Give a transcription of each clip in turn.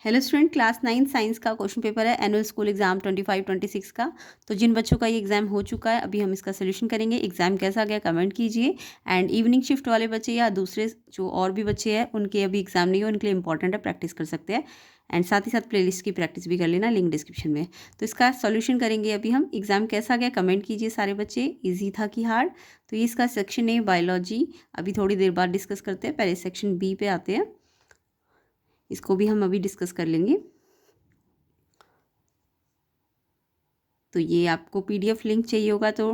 Hello student, class 9 science का question paper है annual school exam 25-26 का। तो जिन बच्चों का ये एग्ज़ाम हो चुका है अभी हम इसका सोल्यूशन करेंगे। एग्ज़ाम कैसा गया कमेंट कीजिए। एंड इवनिंग शिफ्ट वाले बच्चे या दूसरे जो और भी बच्चे हैं उनके अभी एग्ज़ाम नहीं हो, उनके लिए इंपॉर्टेंट है, प्रैक्टिस कर सकते हैं। एंड साथ ही साथ प्लेलिस्ट की प्रैक्टिस भी कर लेना, लिंक डिस्क्रिप्शन में। तो इसका सोल्यूशन करेंगे अभी हम। एग्ज़ाम कैसा गया कमेंट कीजिए सारे बच्चे, ईजी था कि हार्ड। तो ये इसका सेक्शन ए बायोलॉजी अभी थोड़ी देर बाद डिस्कस करते हैं। पहले सेक्शन बी पे आते हैं, इसको भी हम अभी डिस्कस कर लेंगे। तो ये आपको पीडीएफ लिंक चाहिए होगा तो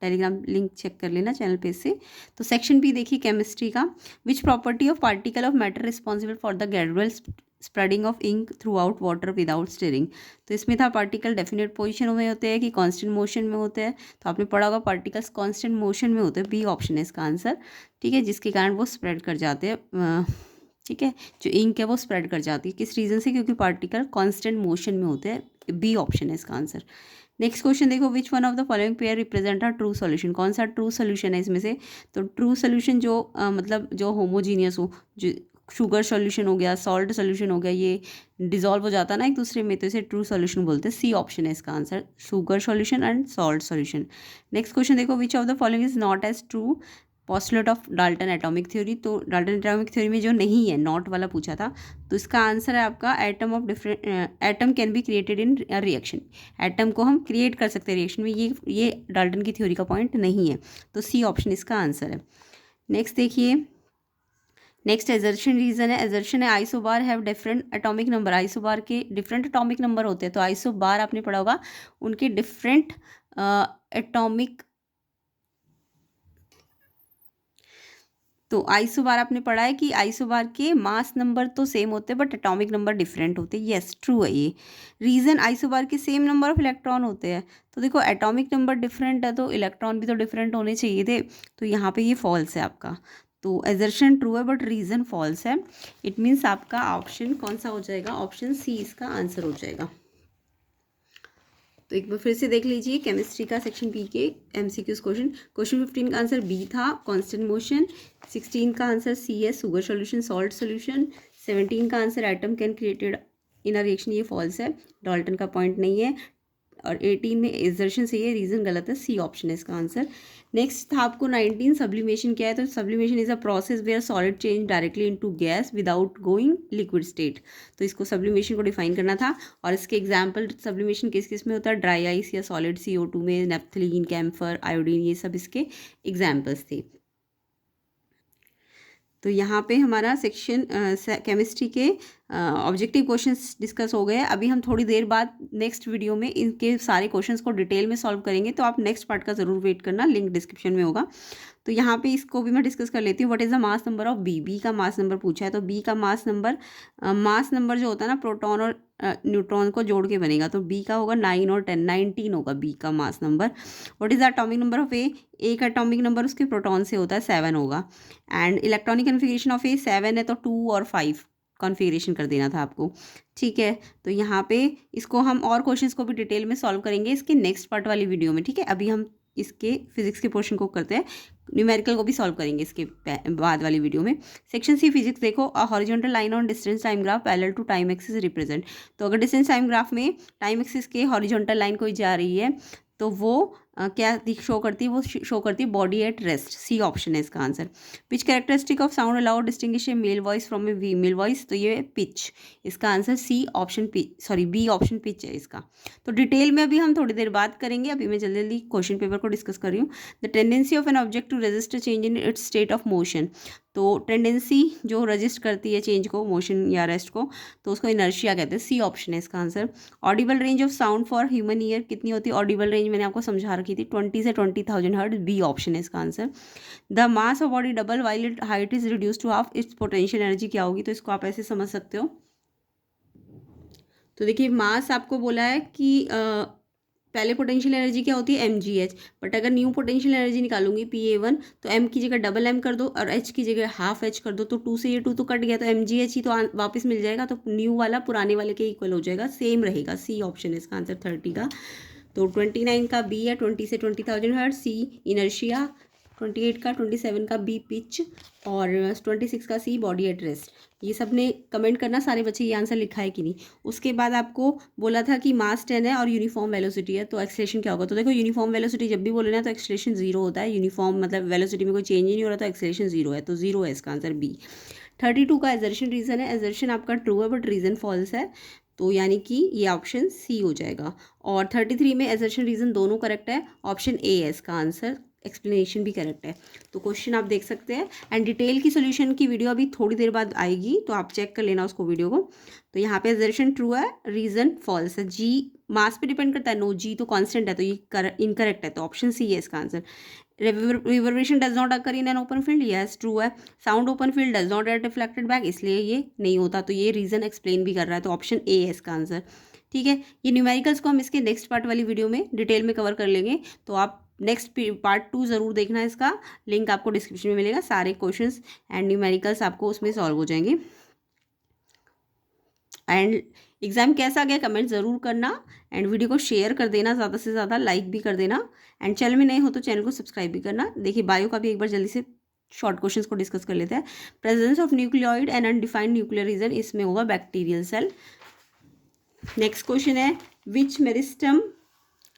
टेलीग्राम लिंक चेक कर लेना चैनल पे से। तो सेक्शन बी देखिए केमिस्ट्री का, which property of particle of matter responsible for the gradual spreading of ink throughout water without stirring. तो इसमें था पार्टिकल डेफिनेट पोजिशन में होते हैं कि कांस्टेंट मोशन में होते हैं। तो आपने पढ़ा होगा पार्टिकल्स कांस्टेंट मोशन में होते हैं, बी ऑप्शन है इसका आंसर। ठीक है, जिसके कारण वो स्प्रेड कर जाते हैं। ठीक है, जो इंक है वो स्प्रेड कर जाती है, किस रीज़न से? क्योंकि पार्टिकल कांस्टेंट मोशन में होते हैं, बी ऑप्शन है इसका आंसर। नेक्स्ट क्वेश्चन देखो, विच one of the following pair represent a true solution. कौन सा ट्रू सॉल्यूशन है इसमें से? तो ट्रू सॉल्यूशन जो मतलब जो होमोजीनियस हो, जो शुगर सॉल्यूशन हो गया, सॉल्ट सॉल्यूशन हो गया, ये डिजॉल्व हो जाता है ना एक दूसरे में, तो इसे ट्रू सॉल्यूशन बोलते हैं। सी ऑप्शन है इसका answer, sugar solution and salt solution. Next question देखो, which of the following is not as true postulate of Dalton atomic theory. तो डाल्टन एटॉमिक थ्योरी में जो नहीं है, नॉट वाला पूछा था, तो इसका आंसर है आपका atom of different atom can be created in reaction. Atom को हम क्रिएट कर सकते हैं रिएक्शन में, ये डाल्टन की थ्योरी का पॉइंट नहीं है, तो सी ऑप्शन इसका आंसर है। नेक्स्ट देखिए, नेक्स्ट एजर्शन रीजन है, एजर्शन है isobar have different atomic number. Isobar के डिफरेंट एटॉमिक नंबर होते हैं, तो आइसोबार आपने पढ़ा होगा, उनके डिफरेंट एटॉमिक, तो आइसोबार आपने पढ़ा है कि आइसोबार के मास नंबर तो सेम होते हैं बट एटॉमिक नंबर डिफरेंट होते हैं। यस ट्रू है ये रीज़न। आइसोबार के सेम नंबर ऑफ इलेक्ट्रॉन होते हैं, तो देखो एटॉमिक नंबर डिफरेंट है तो इलेक्ट्रॉन भी तो डिफरेंट होने चाहिए थे, तो यहाँ पे ये फॉल्स है आपका। तो एजर्शन ट्रू है बट रीज़न फॉल्स है। इट मीन्स आपका ऑप्शन कौन सा हो जाएगा? ऑप्शन सी इसका आंसर हो जाएगा। तो एक बार फिर से देख लीजिए केमिस्ट्री का सेक्शन बी के एमसीक्यूज क्वेश्चन। क्वेश्चन 15 का आंसर बी था, कांस्टेंट मोशन। 16 का आंसर सी है, शुगर सॉल्यूशन, सॉल्ट सॉल्यूशन। 17 का answer atom can created in a reaction, ये फॉल्स है, डाल्टन का पॉइंट नहीं है। और 18 में एजर्शन सही है, रीजन गलत है, सी ऑप्शन है इसका आंसर। नेक्स्ट था आपको 19 सब्लिमेशन क्या है। तो sublimation is a process where solid change directly into gas without going liquid state. तो इसको सब्लिमेशन को डिफाइन करना था, और इसके एग्जाम्पल सब्लिमेशन किस किस में होता है? ड्राई आइस या सॉलिड CO2 में, नेफ्थलीन, कैम्फर, आयोडीन, ये सब इसके एग्जाम्पल्स थे। तो यहाँ पे हमारा सेक्शन केमिस्ट्री के ऑब्जेक्टिव क्वेश्चंस डिस्कस हो गए। अभी हम थोड़ी देर बाद नेक्स्ट वीडियो में इनके सारे क्वेश्चंस को डिटेल में सॉल्व करेंगे, तो आप नेक्स्ट पार्ट का ज़रूर वेट करना, लिंक डिस्क्रिप्शन में होगा। तो यहाँ पे इसको भी मैं डिस्कस कर लेती हूँ। What is the mass number of B? B का मास नंबर पूछा है, तो बी का मास नंबर जो होता है ना, प्रोटॉन और न्यूट्रॉन को जोड़ के बनेगा, तो बी का होगा 9 और 10, 19 होगा बी का mass number. What is the atomic number of A? A का एटॉमिक नंबर उसके प्रोटॉन से होता है 7 होगा। एंड इलेक्ट्रॉनिक कन्फिग्रेशन ऑफ ए 7 है, तो 2 और 5 कॉन्फ़िगरेशन कर देना था आपको। ठीक है, तो यहाँ पे इसको हम और क्वेश्चंस को भी डिटेल में सॉल्व करेंगे इसके नेक्स्ट पार्ट वाली वीडियो में। ठीक है, अभी हम इसके फिजिक्स के पोर्शन को करते हैं, न्यूमेरिकल को भी सॉल्व करेंगे इसके बाद वाली वीडियो में। सेक्शन सी फिजिक्स देखो, a horizontal line on distance time graph parallel to time axis represent. तो अगर डिस्टेंस टाइम ग्राफ में टाइम एक्सिस के हॉरिजॉन्टल लाइन कोई जा रही है, तो वो क्या शो करती है? वो शो करती है body at rest, C option है इसका answer. Which characteristic of sound allow distinguish a male voice from a female voice? तो ये पिच, इसका answer C option, B option pitch है इसका। तो डिटेल में अभी हम थोड़ी देर बात करेंगे, अभी मैं जल्दी जल्दी क्वेश्चन पेपर को डिस्कस कर रही हूँ। The tendency of an object to resist change in its state of motion. तो टेंडेंसी जो रजिस्ट करती है चेंज को, मोशन या रेस्ट को, तो उसको इनर्शिया कहते हैं, सी ऑप्शन है इसका answer. Audible range of sound for human ear कितनी होती है? ऑडिबल रेंज मैंने आपको समझा रखी थी, 20 से 20,000 हर्ट्ज, बी ऑप्शन है इसका answer. The mass of body double while it height is reduce to half, its potential energy क्या होगी? तो इसको आप ऐसे समझ सकते हो। तो देखिए मास आपको बोला है कि पहले पोटेंशियल एनर्जी क्या होती है? mgh, बट अगर न्यू पोटेंशियल एनर्जी निकालूंगी Pa1, तो m की जगह डबल m कर दो और h की जगह हाफ h कर दो, तो 2 से ये 2 तो कट गया, तो mgh ही तो वापस मिल जाएगा, तो न्यू वाला पुराने वाले के इक्वल हो जाएगा, सेम रहेगा, सी ऑप्शन है इसका आंसर 30 का। तो 29 का बी है, 20 से 20,000 हर्ट्ज, सी इनर्शिया 28 का 27 का बी पिच और 26 का सी बॉडी एट रेस्ट। ये सब ने कमेंट करना सारे बच्चे ये आंसर लिखा है कि नहीं। उसके बाद आपको बोला था कि मास 10 है और यूनिफॉर्म वेलोसिटी है, तो एक्सेलरेशन क्या होगा। तो देखो यूनिफॉर्म वेलोसिटी जब भी बोले ना तो एक्सेलरेशन 0 होता है। यूनिफॉर्म मतलब वेलोसिटी में कोई चेंज ही नहीं हो रहा, तो एक्सेलरेशन 0 है, तो 0 है इसका आंसर बी। 32 का एजर्शन रीजन है, एजर्शन आपका ट्रू है बट रीजन फॉल्स है, तो यानी कि ये ऑप्शन सी हो जाएगा। और 33 में एजर्शन रीजन दोनों करेक्ट है, ऑप्शन ए है इसका आंसर, एक्सप्लेनेशन भी करेक्ट है। तो क्वेश्चन आप देख सकते हैं एंड डिटेल की सोल्यूशन की वीडियो अभी थोड़ी देर बाद आएगी, तो आप चेक कर लेना उसको वीडियो को। तो यहाँ पे एजर्शन ट्रू है, रीजन फॉल्स है। जी मास पे डिपेंड करता है, नो जी तो कांस्टेंट है, तो ये इनकरेक्ट है, तो ऑप्शन सी है इसका answer. Reverberation does not occur in an open field, yes true है। Sound open field does not get reflected back, इसलिए ये नहीं होता, तो ये रीजन एक्सप्लेन भी कर रहा है, तो ऑप्शन ए है इसका आंसर। ठीक है, ये न्यूमेरिकल्स को हम इसके नेक्स्ट पार्ट वाली वीडियो में डिटेल में कवर कर लेंगे, तो आप नेक्स्ट पार्ट 2 ज़रूर देखना। इसका लिंक आपको डिस्क्रिप्शन में मिलेगा, सारे क्वेश्चंस एंड न्यूमेरिकल्स आपको उसमें सॉल्व हो जाएंगे। एंड एग्ज़ाम कैसा गया कमेंट ज़रूर करना एंड वीडियो को शेयर कर देना, ज़्यादा से ज़्यादा लाइक भी कर देना एंड चैनल में नए हो तो चैनल को सब्सक्राइब भी करना। देखिए बायो का भी एक बार जल्दी से शॉर्ट क्वेश्चंस को डिस्कस कर लेते हैं। Presence of nucleoid and undefined nuclear region, इसमें होगा बैक्टीरियल सेल। नेक्स्ट क्वेश्चन है which meristem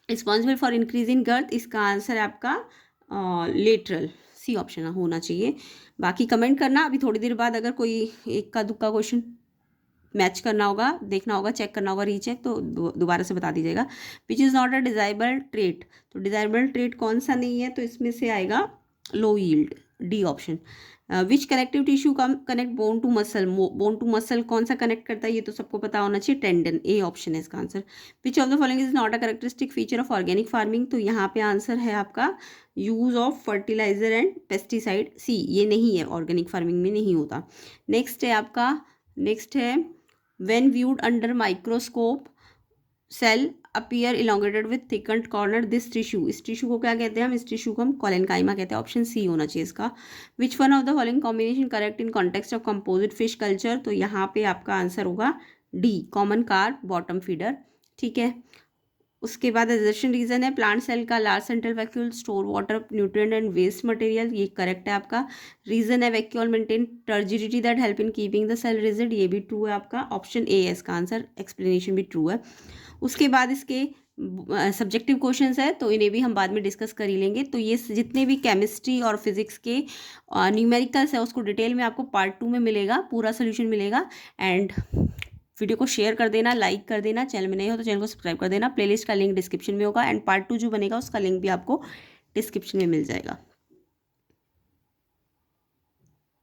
responsible for increase in girth, इसका आंसर है आपका लेटरल, सी ऑप्शन होना चाहिए। बाकी कमेंट करना, अभी थोड़ी देर बाद अगर कोई एक का दुक्का क्वेश्चन मैच करना होगा, देखना होगा, चेक करना होगा, रीचेक, तो दोबारा से बता दीजिएगा। Which is not a desirable trait, तो डिजायरेबल ट्रेट कौन सा नहीं है, तो इसमें से आएगा low yield, D option. Which connective tissue connect bone to muscle, bone to muscle कौन सा कनेक्ट करता है, ये तो सबको पता होना चाहिए, टेंडन, ए ऑप्शन है इसका answer. Which of the following is not a characteristic feature of organic farming, तो यहाँ पे आंसर है आपका use of fertiliser and pesticide, C, ये नहीं है, ऑर्गेनिक फार्मिंग में नहीं होता। नेक्स्ट है when viewed under microscope cell appear elongated with thickened corner, this tissue, इस टिश्यू को क्या कहते हैं हम, इस टिश्यू को हम कोलेनकाइमा कहते हैं, ऑप्शन सी होना चाहिए इसका। Which one of the following combination correct in context of composite fish culture, तो यहाँ पे आपका आंसर होगा D, common carp bottom feeder. ठीक है, उसके बाद एजर्शन रीजन है प्लांट सेल का large central vacuole store water nutrient and waste material, ये करेक्ट है आपका। रीजन है vacuole maintain turgidity that help in keeping the cell rigid, ये भी ट्रू है आपका, ऑप्शन ए है इसका आंसर, एक्सप्लेनेशन भी ट्रू है। उसके बाद इसके सब्जेक्टिव क्वेश्चंस है, तो इन्हें भी हम बाद में डिस्कस कर ही लेंगे। तो ये जितने भी केमिस्ट्री और फिजिक्स के न्यूमेरिकल्स है उसको डिटेल में आपको पार्ट 2 में मिलेगा, पूरा सोल्यूशन मिलेगा। एंड वीडियो को शेयर कर देना, लाइक कर देना, चैनल में नहीं हो तो चैनल को सब्सक्राइब कर देना। प्लेलिस्ट का लिंक डिस्क्रिप्शन में होगा एंड पार्ट 2 जो बनेगा उसका लिंक भी आपको डिस्क्रिप्शन में मिल जाएगा।